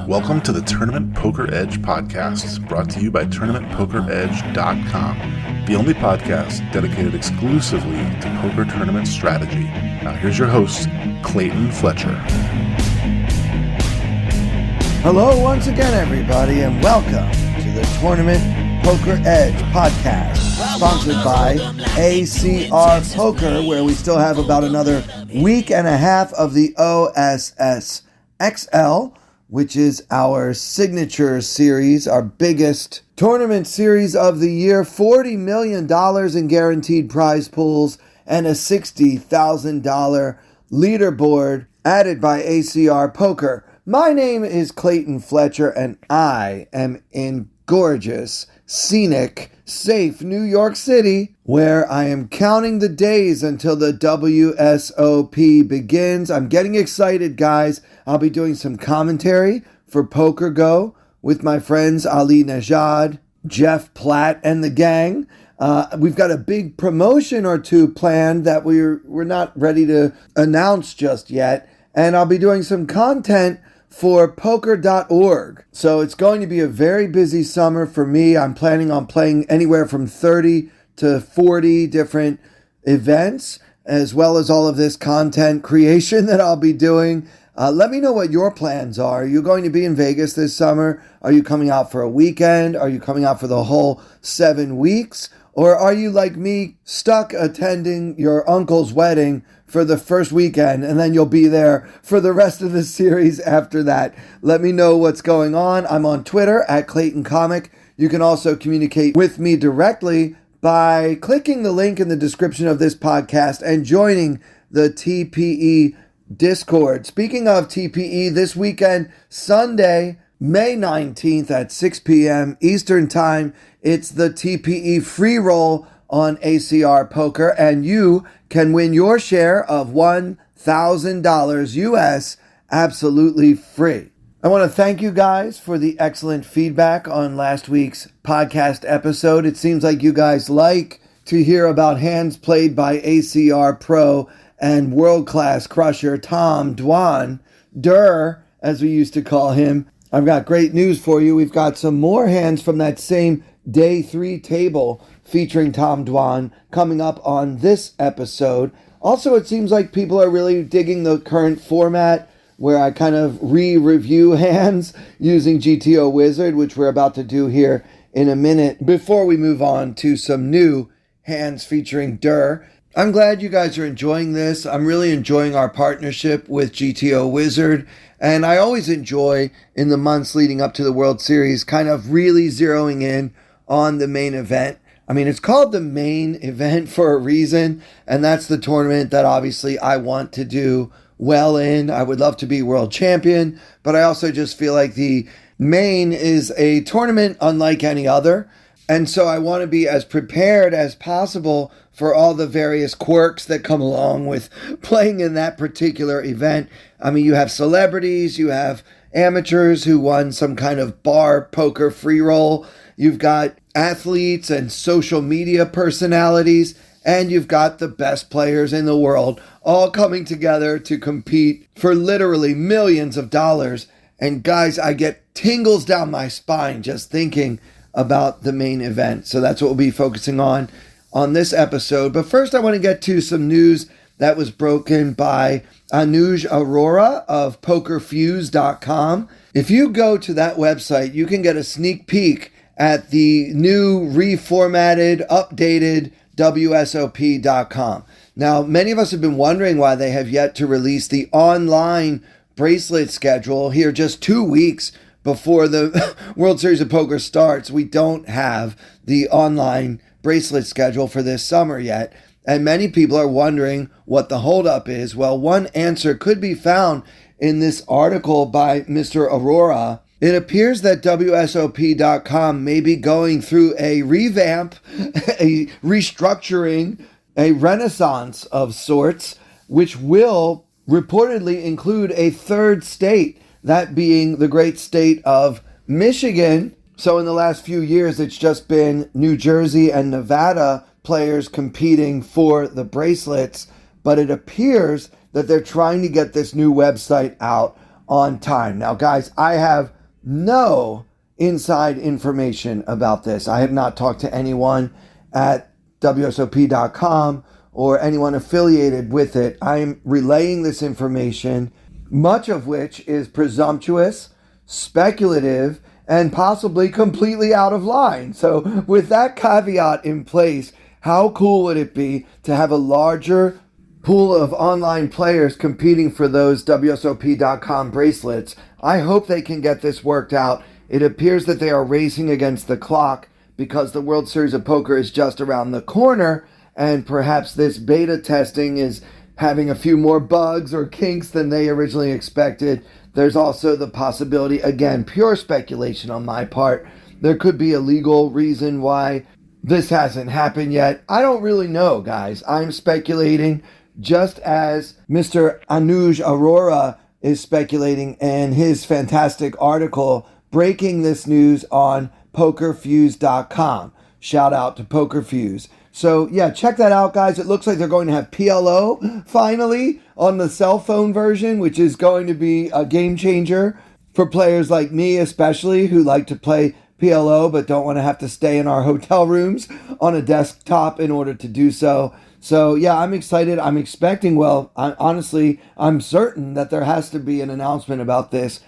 Welcome to the Tournament Poker Edge podcast, brought to you by TournamentPokerEdge.com, the only podcast dedicated exclusively to poker tournament strategy. Now here's your host, Clayton Fletcher. Hello once again, everybody, and welcome to the Tournament Poker Edge podcast, sponsored by ACR Poker, where we still have about another week and a half of the OSS XL, which is our signature series, our biggest tournament series of the year. $40 million in guaranteed prize pools and a $60,000 leaderboard added by ACR Poker. My name is Clayton Fletcher, and I am in gorgeous, scenic, safe New York City, where I am counting the days until the WSOP begins. I'm getting excited, guys. I'll be doing some commentary for Poker Go with my friends Ali Najad, Jeff Platt, and the gang. We've got a big promotion or two planned that we're not ready to announce just yet. And I'll be doing some content for poker.org. So it's going to be a very busy summer for me. I'm planning on playing anywhere from 30 to 40 different events, as well as all of this content creation that I'll be doing. Let me know what your plans are. Are you going to be in Vegas this summer? Are you coming out for a weekend? Are you coming out for the whole 7 weeks? Or are you, like me, stuck attending your uncle's wedding for the first weekend, and then you'll be there for the rest of the series after that? Let me know what's going on. I'm on Twitter at Clayton Comic. You can also communicate with me directly by clicking the link in the description of this podcast and joining the TPE Discord. Speaking of TPE, this weekend, Sunday, May 19th at 6 p.m. Eastern Time, it's the TPE free roll on ACR Poker, and you can win your share of $1,000 US absolutely free. I want to thank you guys for the excellent feedback on last week's podcast episode. It seems like you guys like to hear about hands played by ACR Pro and world-class crusher Tom Dwan, Durrr, as we used to call him. I've got great news for you. We've got some more hands from that same Day 3 table featuring Tom Dwan coming up on this episode. Also, it seems like people are really digging the current format where I kind of re-review hands using GTO Wizard, which we're about to do here in a minute before we move on to some new hands featuring Durrr. I'm glad you guys are enjoying this. I'm really enjoying our partnership with GTO Wizard. And I always enjoy, in the months leading up to the World Series, kind of really zeroing in on the main event. I mean, it's called the main event for a reason, and that's the tournament that obviously I want to do well in. I would love to be world champion, but I also just feel like the main is a tournament unlike any other. And so I want to be as prepared as possible for all the various quirks that come along with playing in that particular event. I mean, you have celebrities, you have amateurs who won some kind of bar poker free roll, you've got athletes and social media personalities, and you've got the best players in the world all coming together to compete for literally millions of dollars. And guys, I get tingles down my spine just thinking about the main event. So that's what we'll be focusing on this episode. But first, I want to get to some news that was broken by Anuj Arora of PokerFuse.com. If you go to that website, you can get a sneak peek at the new reformatted, updated WSOP.com. Now, many of us have been wondering why they have yet to release the online bracelet schedule here just 2 weeks before the World Series of Poker starts. We don't have the online bracelet schedule for this summer yet. And many people are wondering what the holdup is. Well, one answer could be found in this article by Mr. Arora. It appears that WSOP.com may be going through a revamp, a restructuring, a renaissance of sorts, which will reportedly include a third state, that being the great state of Michigan. So in the last few years, it's just been New Jersey and Nevada players competing for the bracelets, but it appears that they're trying to get this new website out on time. Now, guys, I have no inside information about this. I have not talked to anyone at WSOP.com or anyone affiliated with it. I'm relaying this information, much of which is presumptuous, speculative, and possibly completely out of line. So with that caveat in place, how cool would it be to have a larger pool of online players competing for those WSOP.com bracelets? I hope they can get this worked out. It appears that they are racing against the clock because the World Series of Poker is just around the corner, and perhaps this beta testing is having a few more bugs or kinks than they originally expected. There's also the possibility, again, pure speculation on my part, there could be a legal reason why this hasn't happened yet. I don't really know, guys. I'm speculating just as Mr. Anuj Arora is speculating in his fantastic article breaking this news on PokerFuse.com. Shout out to PokerFuse. So yeah, check that out, guys. It looks like they're going to have PLO finally on the cell phone version, which is going to be a game changer for players like me, especially, who like to play PLO but don't want to have to stay in our hotel rooms on a desktop in order to do so. So yeah, I'm excited. I'm expecting, I'm certain that there has to be an announcement about this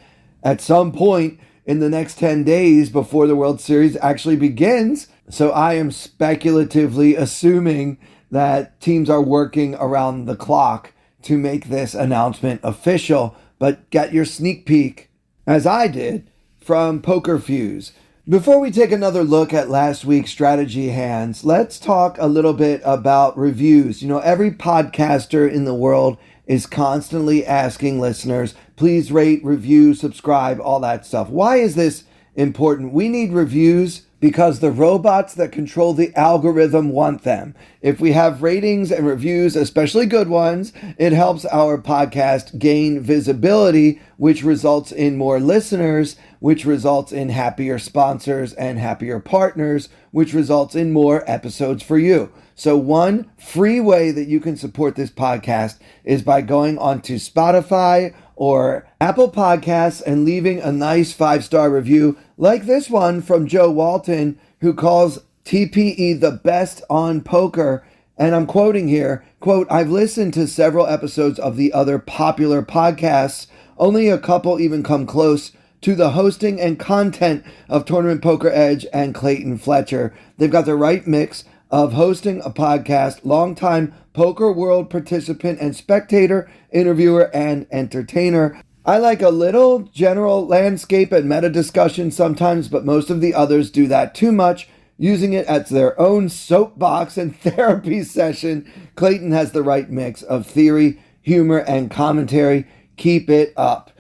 at some point in the next 10 days before the World Series actually begins. So I am speculatively assuming that teams are working around the clock to make this announcement official. But get your sneak peek, as I did, from PokerFuse. Before we take another look at last week's strategy hands, let's talk a little bit about reviews. You know, every podcaster in the world is constantly asking listeners, please rate, review, subscribe, all that stuff. Why is this important? We need reviews because the robots that control the algorithm want them. If we have ratings and reviews, especially good ones, it helps our podcast gain visibility, which results in more listeners, which results in happier sponsors and happier partners, which results in more episodes for you. So one free way that you can support this podcast is by going onto Spotify or Apple Podcasts and leaving a nice 5-star review like this one from Joe Walton, who calls TPE the best on poker. And I'm quoting here, quote, I've listened to several episodes of the other popular podcasts. Only a couple even come close to the hosting and content of Tournament Poker Edge and Clayton Fletcher. They've got the right mix of hosting a podcast, longtime poker world participant and spectator, interviewer, and entertainer. I like a little general landscape and meta discussion sometimes, but most of the others do that too much, using it as their own soapbox and therapy session. Clayton has the right mix of theory, humor, and commentary. Keep it up.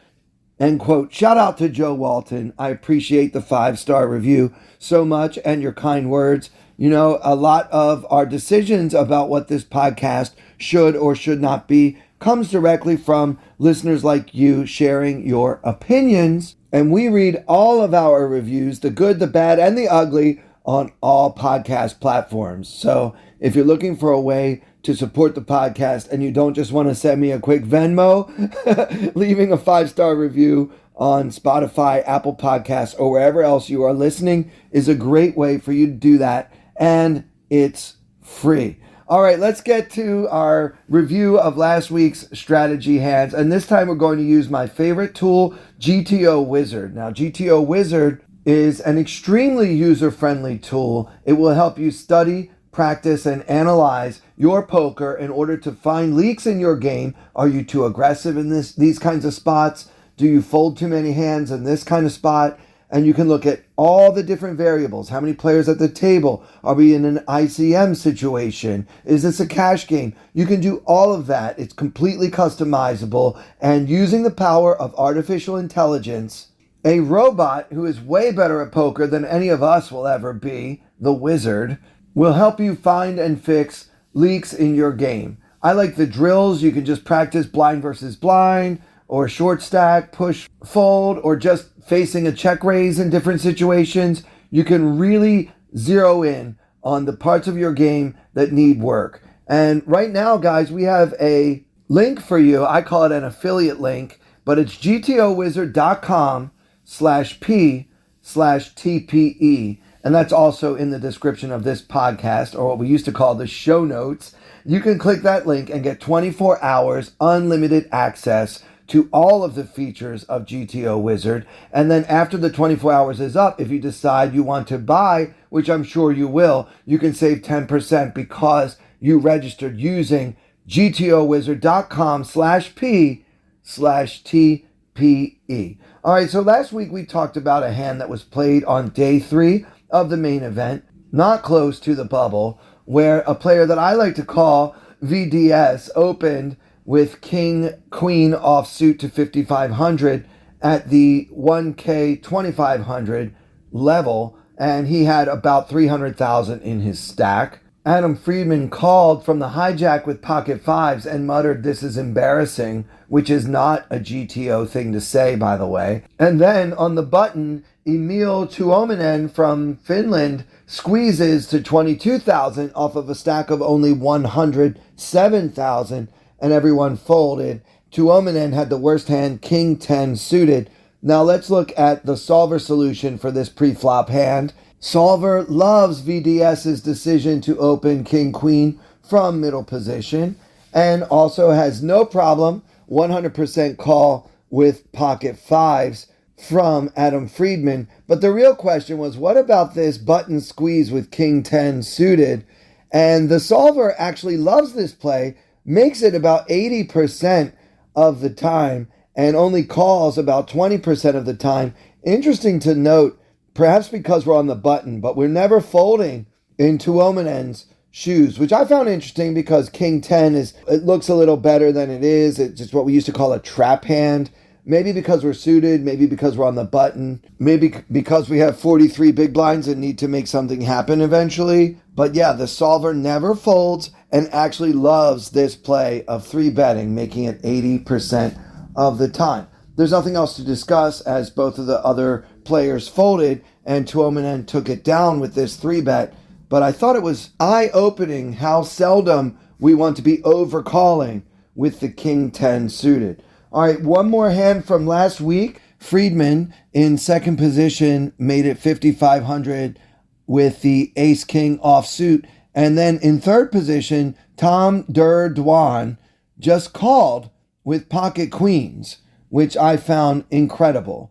End quote. Shout out to Joe Walton. I appreciate the 5-star review so much and your kind words. You know, a lot of our decisions about what this podcast should or should not be comes directly from listeners like you sharing your opinions. And we read all of our reviews, the good, the bad, and the ugly, on all podcast platforms. So if you're looking for a way to support the podcast and you don't just want to send me a quick Venmo, leaving a 5-star review on Spotify, Apple Podcasts, or wherever else you are listening is a great way for you to do that. And it's free. All right, let's get to our review of last week's strategy hands. And this time we're going to use my favorite tool, GTO Wizard. Now, GTO Wizard is an extremely user-friendly tool. It will help you study, practice, and analyze your poker in order to find leaks in your game. Are you too aggressive in these kinds of spots? Do you fold too many hands in this kind of spot? And you can look at all the different variables. How many players at the table? Are we in an ICM situation? Is this a cash game? You can do all of that. It's completely customizable. And using the power of artificial intelligence, a robot who is way better at poker than any of us will ever be, the wizard, will help you find and fix leaks in your game. I like the drills. You can just practice blind versus blind, or short stack, push, fold, or just facing a check raise in different situations. You can really zero in on the parts of your game that need work. And right now, guys, we have a link for you. I call it an affiliate link, but it's gtowizard.com/p/TPE. And that's also in the description of this podcast, or what we used to call the show notes. You can click that link and get 24 hours unlimited access to all of the features of GTO Wizard. And then after the 24 hours is up, if you decide you want to buy, which I'm sure you will, you can save 10% because you registered using gtowizard.com/p/TPE. All right, so last week we talked about a hand that was played on day 3 of the main event, not close to the bubble, where a player that I like to call VDS opened with King Queen offsuit to 5,500 at the 1K 2,500 level, and he had about 300,000 in his stack. Adam Friedman called from the hijack with pocket fives and muttered, "This is embarrassing," which is not a GTO thing to say, by the way. And then on the button, Emil Tuominen from Finland squeezes to 22,000 off of a stack of only 107,000, and everyone folded. Tuominen had the worst hand, King 10 suited. Now let's look at the solver solution for this pre-flop hand. Solver loves VDS's decision to open King Queen from middle position, and also has no problem 100% call with pocket fives from Adam Friedman. But the real question was, what about this button squeeze with King 10 suited? And the solver actually loves this play, makes it about 80% of the time, and only calls about 20% of the time. Interesting to note, perhaps because we're on the button, but we're never folding in Tuominen's shoes, which I found interesting because King 10 it looks a little better than it is. It's just what we used to call a trap hand. Maybe because we're suited, maybe because we're on the button, maybe because we have 43 big blinds and need to make something happen eventually. But yeah, the solver never folds and actually loves this play of 3-betting, making it 80% of the time. There's nothing else to discuss as both of the other players folded and Tuominen took it down with this 3-bet. But I thought it was eye-opening how seldom we want to be overcalling with the King 10 suited. All right, one more hand from last week. Friedman in second position made it 5,500 with the Ace King offsuit. And then in third position, Durrr Dwan just called with pocket queens, which I found incredible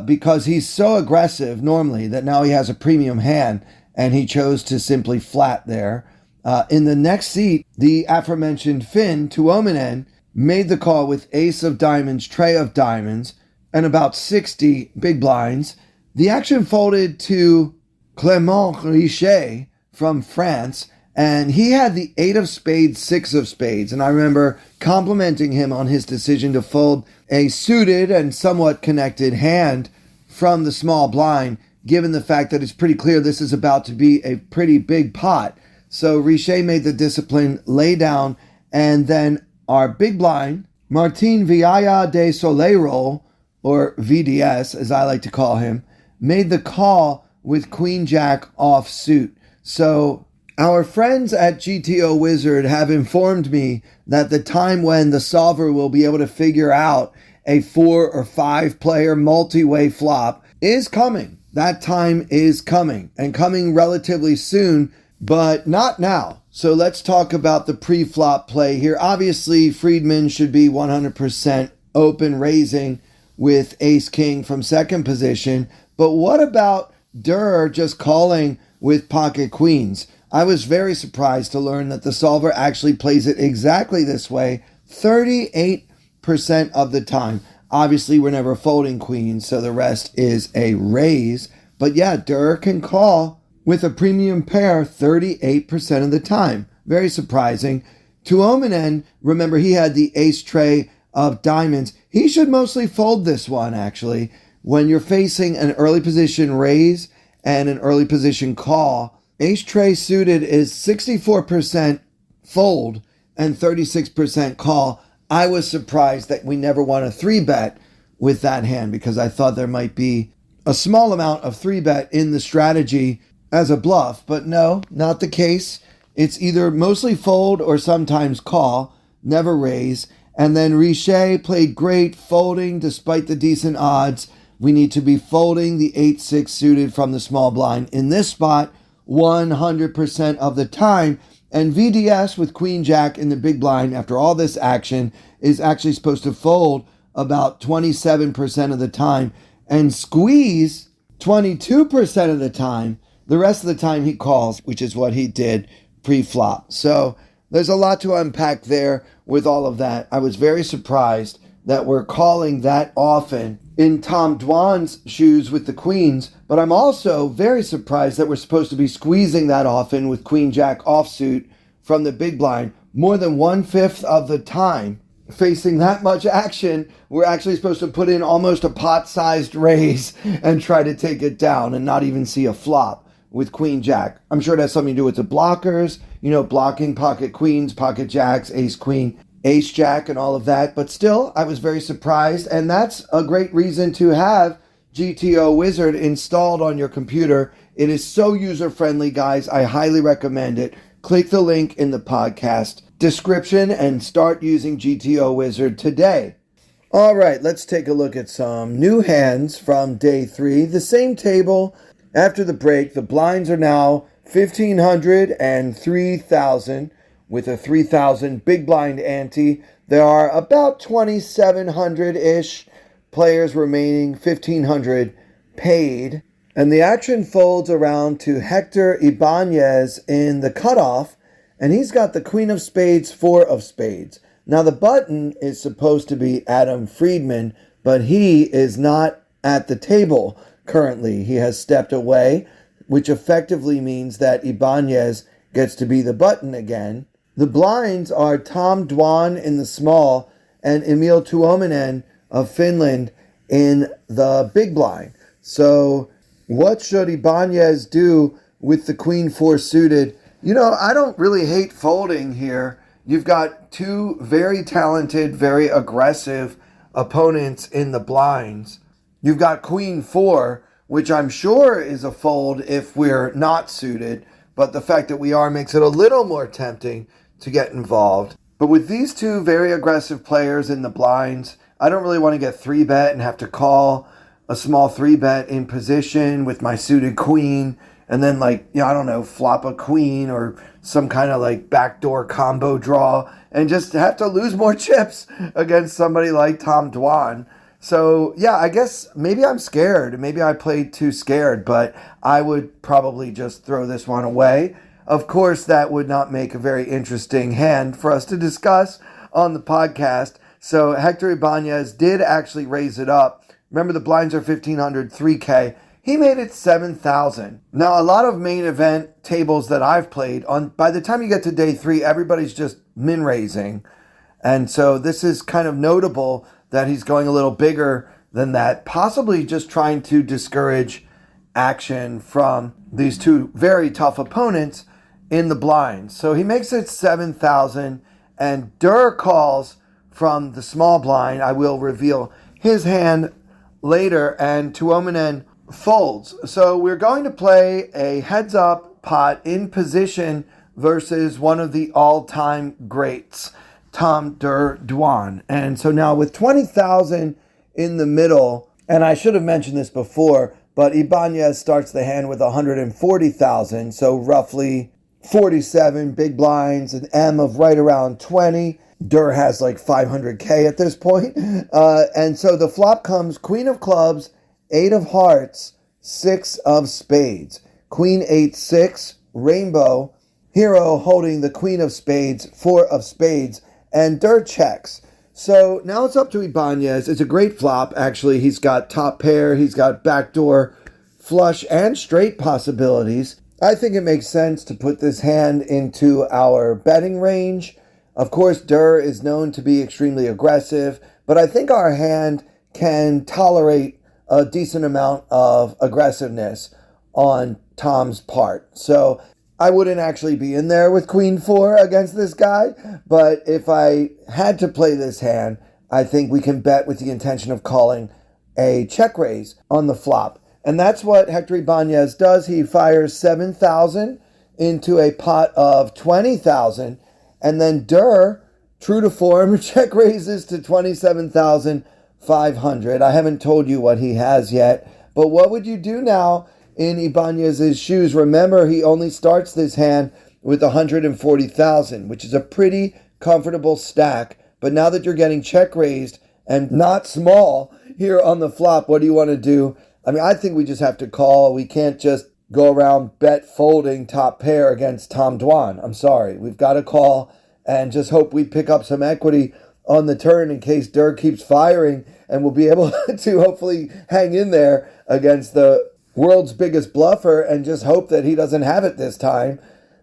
because he's so aggressive normally that now he has a premium hand and he chose to simply flat there. In the next seat, the aforementioned Finn Tuominen made the call with ace of diamonds, tray of diamonds, and about 60 big blinds. The action folded to Clément Richet from France, and he had the 8 of spades, 6 of spades. And I remember complimenting him on his decision to fold a suited and somewhat connected hand from the small blind, given the fact that it's pretty clear this is about to be a pretty big pot. So Richet made the discipline lay down, and then our big blind, Martin Villaya de Soleiro, or VDS as I like to call him, made the call with Queen Jack offsuit. So our friends at GTO Wizard have informed me that the time when the solver will be able to figure out a 4 or 5 player multi-way flop is coming. That time is coming, and coming relatively soon, but not now. So let's talk about the pre-flop play here. Obviously, Friedman should be 100% open raising with ace-king from second position. But what about Durrr just calling with pocket queens? I was very surprised to learn that the solver actually plays it exactly this way 38% of the time. Obviously, we're never folding queens, so the rest is a raise. But yeah, Durrr can call with a premium pair 38% of the time. Very surprising. Tuominen, remember, he had the ace tray of diamonds. He should mostly fold this one, actually. When you're facing an early position raise and an early position call, ace tray suited is 64% fold and 36% call. I was surprised that we never won a 3-bet with that hand because I thought there might be a small amount of 3-bet in the strategy as a bluff, but no, not the case. It's either mostly fold or sometimes call. never raise. And then Richer played great, folding despite the decent odds. We need to be folding the 8-6 suited from the small blind in this spot 100% of the time. And VDS with Queen Jack in the big blind after all this action is actually supposed to fold about 27% of the time and squeeze 22% of the time. The rest of the time he calls, which is what he did pre-flop. So there's a lot to unpack there with all of that. I was very surprised that we're calling that often in Tom Dwan's shoes with the queens, but I'm also very surprised that we're supposed to be squeezing that often with Queen Jack offsuit from the big blind more than 1/5 of the time. Facing that much action, we're actually supposed to put in almost a pot-sized raise and try to take it down and not even see a flop with Queen Jack. I'm sure it has something to do with the blockers, blocking pocket queens, pocket jacks, ace queen, ace jack, and all of that. But still, I was very surprised, and that's a great reason to have GTO Wizard installed on your computer. It is so user-friendly, guys. I highly recommend it. Click the link in the podcast description and start using GTO Wizard today. All right, let's take a look at some new hands from day 3. The same table after the break. The blinds are now 1,500 and 3,000 with a 3,000 big blind ante. There are about 2,700-ish players remaining, 1,500 paid. And the action folds around to Hector Ibanez in the cutoff, and he's got the Queen of Spades, 4 of Spades. Now the button is supposed to be Adam Friedman, but he is not at the table currently. He has stepped away, which effectively means that Ibanez gets to be the button again. The blinds are Tom Dwan in the small and Emil Tuominen of Finland in the big blind. So what should Ibanez do with the Queen 4 suited? I don't really hate folding here. You've got two very talented, very aggressive opponents in the blinds. You've got Queen 4, which I'm sure is a fold if we're not suited, but the fact that we are makes it a little more tempting to get involved. But with these two very aggressive players in the blinds, I don't really want to get 3-bet and have to call a small 3-bet in position with my suited queen and then flop a queen or some kind of backdoor combo draw and just have to lose more chips against somebody like Tom Dwan. So yeah, I guess maybe I'm scared. Maybe I played too scared, but I would probably just throw this one away. Of course, that would not make a very interesting hand for us to discuss on the podcast. So Hector Ibanez did actually raise it up. Remember, the blinds are 1,500, 3K. He made it 7,000. Now, a lot of main event tables that I've played, by the time you get to day 3, everybody's just min-raising. And so this is kind of notable that he's going a little bigger than that, possibly just trying to discourage action from these two very tough opponents in the blinds. So he makes it 7,000, and Durrr calls from the small blind. I will reveal his hand later, and Tuominen folds. So we're going to play a heads-up pot in position versus one of the all-time greats, Tom Durrr Dwan. And so now with 20,000 in the middle, and I should have mentioned this before, but Ibanez starts the hand with 140,000, so roughly 47 big blinds, an M of right around 20. Durrr has 500K at this point. And so the flop comes Queen of Clubs, 8 of Hearts, 6 of Spades. Queen 8-6, Rainbow, Hero holding the Queen of Spades, 4 of Spades, and Durrr checks. So now it's up to Ibanez. It's a great flop, actually. He's got top pair, he's got backdoor flush and straight possibilities. I think it makes sense to put this hand into our betting range. Of course, Durrr is known to be extremely aggressive, but I think our hand can tolerate a decent amount of aggressiveness on Tom's part. So I wouldn't actually be in there with Queen 4 against this guy, but if I had to play this hand, I think we can bet with the intention of calling a check raise on the flop. And that's what Hector Ibanez does. He fires 7,000 into a pot of 20,000, and then Durrr true to form, check raises to 27,500. I haven't told you what he has yet, but what would you do now in Ibanez's shoes? Remember, he only starts this hand with 140,000, which is a pretty comfortable stack. But now that you're getting check raised and not small here on the flop, what do you want to do? I mean, I think we just have to call. We can't just go around bet folding top pair against Tom Dwan. I'm sorry. We've got to call and just hope we pick up some equity on the turn in case Durrr keeps firing, and we'll be able to hopefully hang in there against the world's biggest bluffer and just hope that he doesn't have it this time.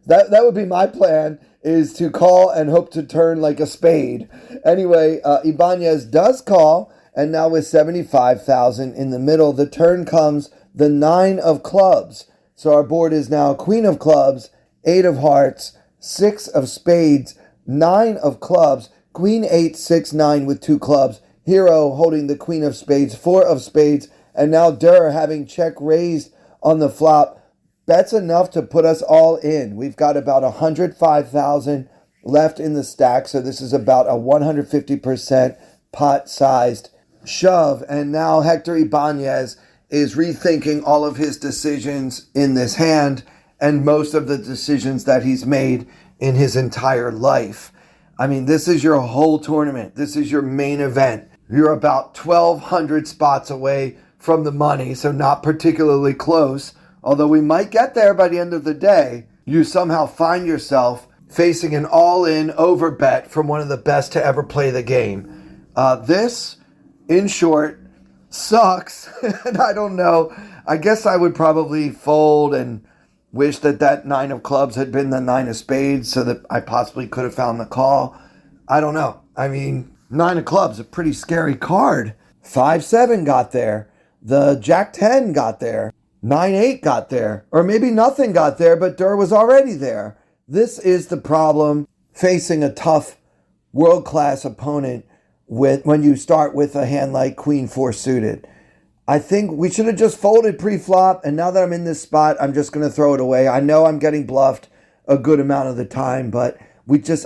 That would be my plan, is to call and hope to turn like a spade. Anyway, Ibanez does call, and now with 75,000 in the middle, the turn comes the 9 of clubs. So our board is now Queen of clubs, 8 of hearts, 6 of spades, 9 of clubs, Queen 8, 6, 9 with 2 clubs, Hero holding the Queen of spades, 4 of spades, and now Durrr having check raised on the flop. Bets enough to put us all in. We've got about 105,000 left in the stack, so this is about a 150% pot-sized shove. And now Hector Ibanez is rethinking all of his decisions in this hand and most of the decisions that he's made in his entire life. I mean, this is your whole tournament. This is your main event. You're about 1,200 spots away from the money, so not particularly close. Although we might get there by the end of the day, you somehow find yourself facing an all-in over bet from one of the best to ever play the game. This, in short, sucks. And I don't know. I guess I would probably fold and wish that 9 of clubs had been the 9 of spades so that I possibly could have found the call. I don't know. I mean, 9 of clubs, a pretty scary card. 5-7 got there. The Jack 10 got there. 9-8 got there, or maybe nothing got there, but Durrr was already there. This is the problem facing a tough world-class opponent when you start with a hand like Queen 4 suited. I think we should have just folded pre-flop, and now that I'm in this spot, I'm just going to throw it away. I know I'm getting bluffed a good amount of the time, but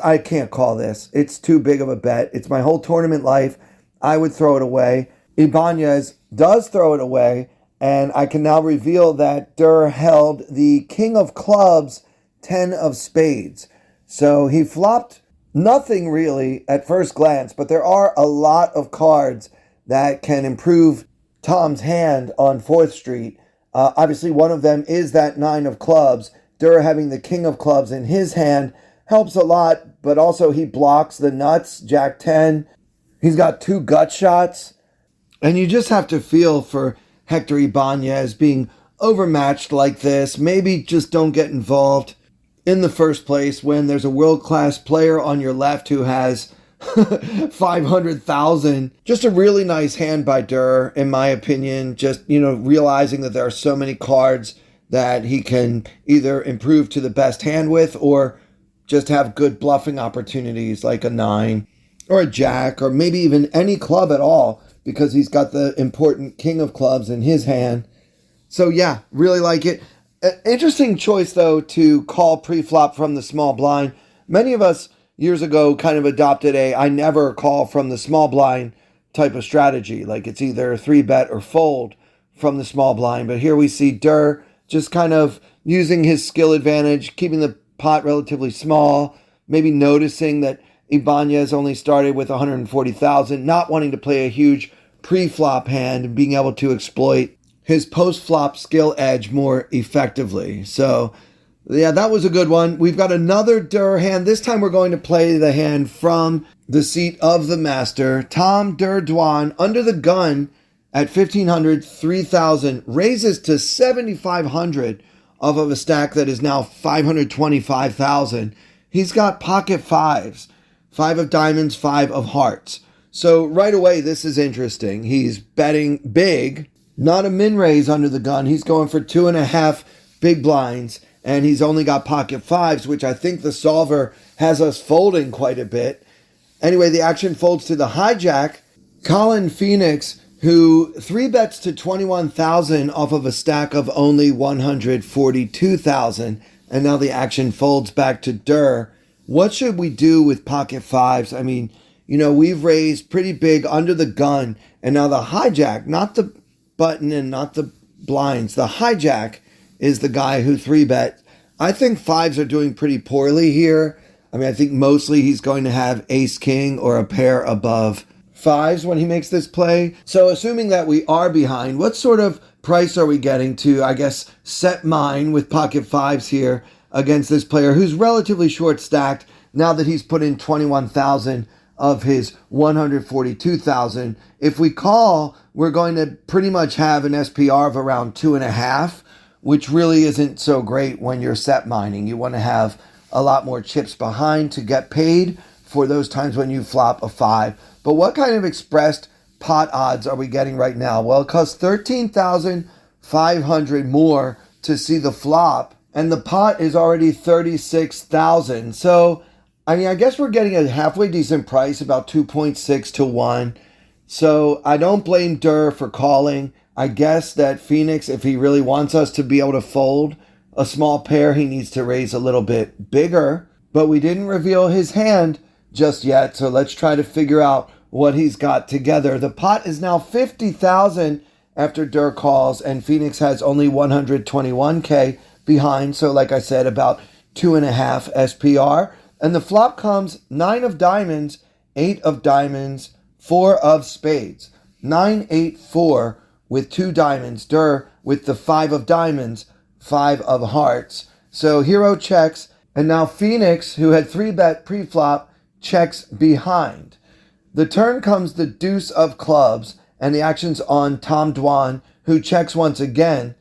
I can't call this. It's too big of a bet. It's my whole tournament life. I would throw it away. Ibanez does throw it away. And I can now reveal that Durrr held the King of clubs, 10 of spades. So he flopped nothing really at first glance, but there are a lot of cards that can improve Tom's hand on 4th Street. Obviously, one of them is that 9 of clubs. Durrr having the King of clubs in his hand helps a lot, but also he blocks the nuts, Jack 10. He's got 2 gut shots. And you just have to feel for Hector Ibanez being overmatched like this. Maybe just don't get involved in the first place when there's a world-class player on your left who has 500,000. Just a really nice hand by Durrr, in my opinion. Just, realizing that there are so many cards that he can either improve to the best hand with or just have good bluffing opportunities like a 9 or a jack or maybe even any club at all, because he's got the important King of clubs in his hand. So yeah, really like it. Interesting choice, though, to call pre-flop from the small blind. Many of us years ago kind of adopted I never call from the small blind type of strategy. Like it's either 3-bet or fold from the small blind. But here we see Durrr just kind of using his skill advantage, keeping the pot relatively small, maybe noticing that Ibanez only started with 140,000, not wanting to play a huge pre-flop hand and being able to exploit his post-flop skill edge more effectively. So, yeah, that was a good one. We've got another Durrr hand. This time we're going to play the hand from the seat of the master. Tom Durrr Dwan, under the gun at 1,500, 3,000, raises to 7,500 off of a stack that is now 525,000. He's got pocket fives. 5 of diamonds, 5 of hearts. So right away, this is interesting. He's betting big, not a min raise under the gun. He's going for 2.5 big blinds, and he's only got pocket fives, which I think the solver has us folding quite a bit. Anyway, the action folds to the hijack. Colin Phoenix, who 3-bets to 21,000 off of a stack of only 142,000, and now the action folds back to Durrr What should we do with pocket fives? I mean, we've raised pretty big under the gun, and now the hijack, not the button and not the blinds, the hijack is the guy who 3-bet. I think fives are doing pretty poorly here. I mean, I think mostly he's going to have ace king or a pair above fives when he makes this play. So assuming that we are behind, what sort of price are we getting to, I guess, set mine with pocket fives here against this player who's relatively short stacked now that he's put in 21,000 of his 142,000. If we call, we're going to pretty much have an SPR of around 2.5, which really isn't so great when you're set mining. You want to have a lot more chips behind to get paid for those times when you flop a 5. But what kind of expressed pot odds are we getting right now? Well, it costs 13,500 more to see the flop, and the pot is already 36,000. So, I mean, I guess we're getting a halfway decent price, about 2.6 to 1. So I don't blame Durrr for calling. I guess that Phoenix, if he really wants us to be able to fold a small pair, he needs to raise a little bit bigger. But we didn't reveal his hand just yet, so let's try to figure out what he's got together. The pot is now 50,000 after Durrr calls, and Phoenix has only 121K behind. So like I said, about 2.5 SPR. And the flop comes 9 of diamonds, 8 of diamonds, 4 of spades. 9, 8, 4 with 2 diamonds. Durrr with the 5 of diamonds, 5 of hearts. So hero checks, and now Phoenix, who had 3-bet pre-flop, checks behind. The turn comes the deuce of clubs, and the action's on Tom Dwan, who checks once again.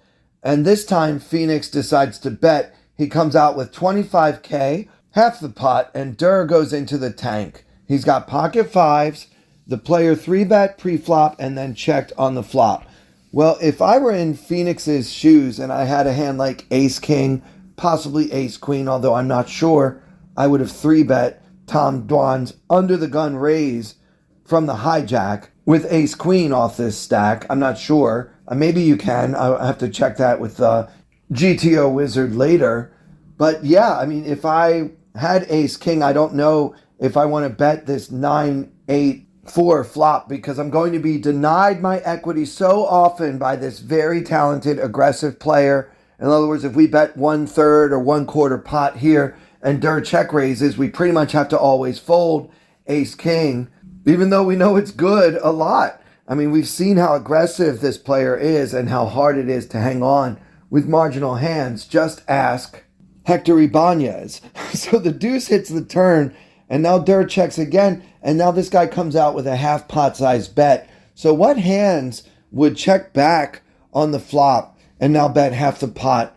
And this time, Phoenix decides to bet. He comes out with 25K, half the pot, and Durrr goes into the tank. He's got pocket fives, the player 3-bet pre-flop, and then checked on the flop. Well, if I were in Phoenix's shoes and I had a hand like ace-king, possibly ace-queen, although I'm not sure, I would have 3-bet Tom Dwan's under-the-gun raise from the hijack with ace-queen off this stack. I'm not sure. Maybe you can. I'll have to check that with GTO Wizard later. But yeah, I mean, if I had ace-king, I don't know if I want to bet this 9-8-4 flop because I'm going to be denied my equity so often by this very talented, aggressive player. In other words, if we bet 1/3 or 1/4 pot here and Durrr check raises, we pretty much have to always fold ace-king, even though we know it's good a lot. I mean, we've seen how aggressive this player is and how hard it is to hang on with marginal hands. Just ask Hector Ibanez. So the deuce hits the turn, and now Durrr checks again, and now this guy comes out with a half pot size bet. So what hands would check back on the flop and now bet half the pot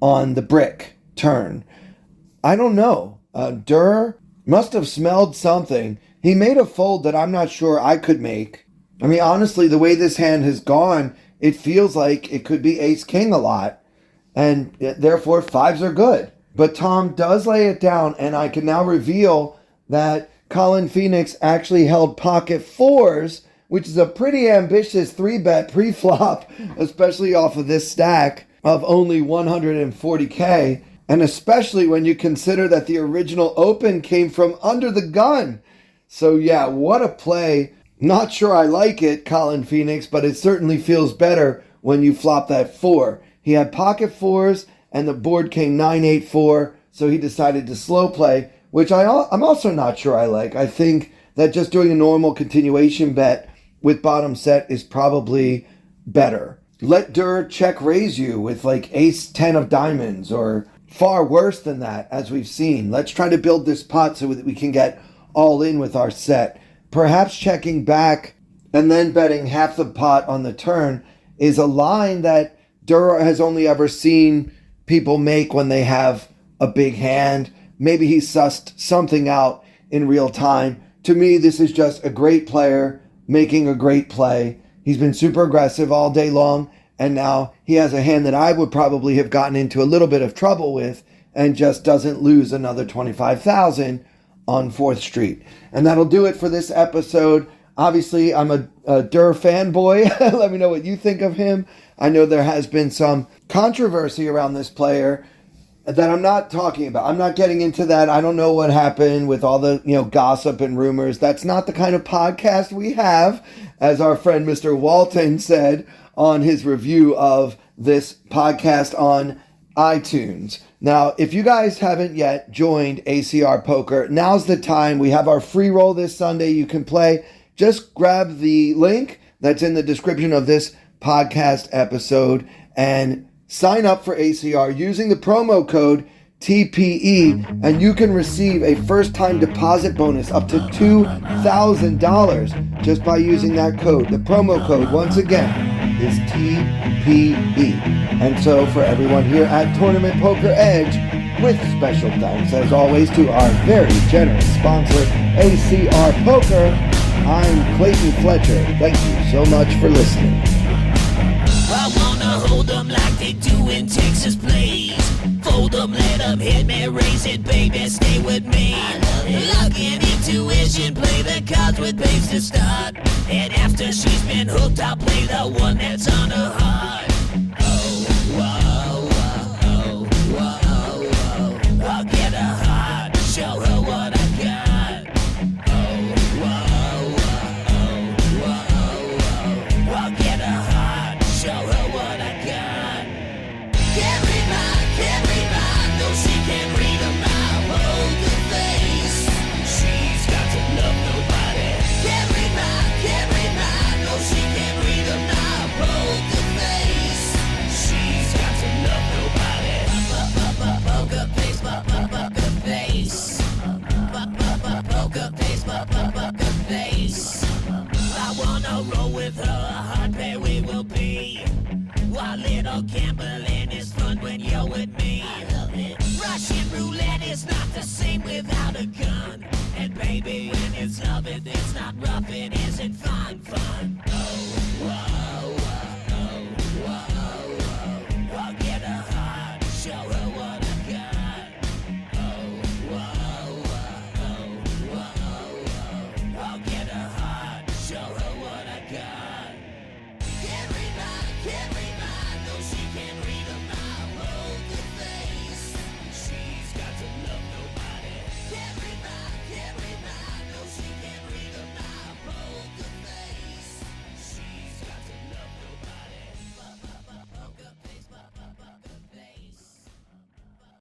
on the brick turn? I don't know. Durrr must have smelled something. He made a fold that I'm not sure I could make. I mean, honestly, the way this hand has gone, it feels like it could be ace-king a lot, and therefore fives are good. But Tom does lay it down, and I can now reveal that Colin Phoenix actually held pocket fours, which is a pretty ambitious 3-bet pre-flop, especially off of this stack of only 140K, and especially when you consider that the original open came from under the gun. So yeah, what a play. Not sure I like it, Colin Phoenix, but it certainly feels better when you flop that 4. He had pocket fours, and the board came 9-8-4, so he decided to slow play, which I'm also not sure I like. I think that just doing a normal continuation bet with bottom set is probably better. Let Durrr check raise you with like ace-10 of diamonds, or far worse than that, as we've seen. Let's try to build this pot so that we can get all in with our set. Perhaps checking back and then betting half the pot on the turn is a line that Durrr has only ever seen people make when they have a big hand. Maybe he sussed something out in real time. To me, this is just a great player making a great play. He's been super aggressive all day long, and now he has a hand that I would probably have gotten into a little bit of trouble with and just doesn't lose another 25,000 on 4th Street. And that'll do it for this episode. Obviously, I'm a Durrr fanboy. Let me know what you think of him. I know there has been some controversy around this player that I'm not talking about. I'm not getting into that. I don't know what happened with all the, gossip and rumors. That's not the kind of podcast we have, as our friend Mr. Walton said on his review of this podcast on iTunes. Now, if you guys haven't yet joined ACR Poker, now's the time. We have our free roll this Sunday. You can play. Just grab the link that's in the description of this podcast episode and sign up for ACR using the promo code TPE, and you can receive a first-time deposit bonus up to $2,000 just by using that code. The promo code, once again, is TPE. And so for everyone here at Tournament Poker Edge, with special thanks, as always, to our very generous sponsor, ACR Poker, I'm Clayton Fletcher. Thank you so much for listening. I wanna hold them like they do in Texas, please. Fold them, let them hit me, raise it, baby, stay with me. Lock in intuition, play the cards with babes to start. And after she's been hooked, I'll play the one that's on her heart. Oh, whoa, whoa, whoa, whoa. I'll get her heart, show her what I got. Oh, whoa, whoa, whoa, whoa. I'll get her heart, show her what I got. Can't read mine, no she can't read a mile. Poker face, she's got to love nobody. Can't read mine, no she can't read a mile. Poker face, she's got to love nobody. Poker face, poker face. Poker face, poker face. I wanna roll with her, a hard pair we will be. While little gambling is fun when you're with me. I love it. Russian roulette is not the same without a gun. And baby, when it's love, it's not rough, it isn't fun.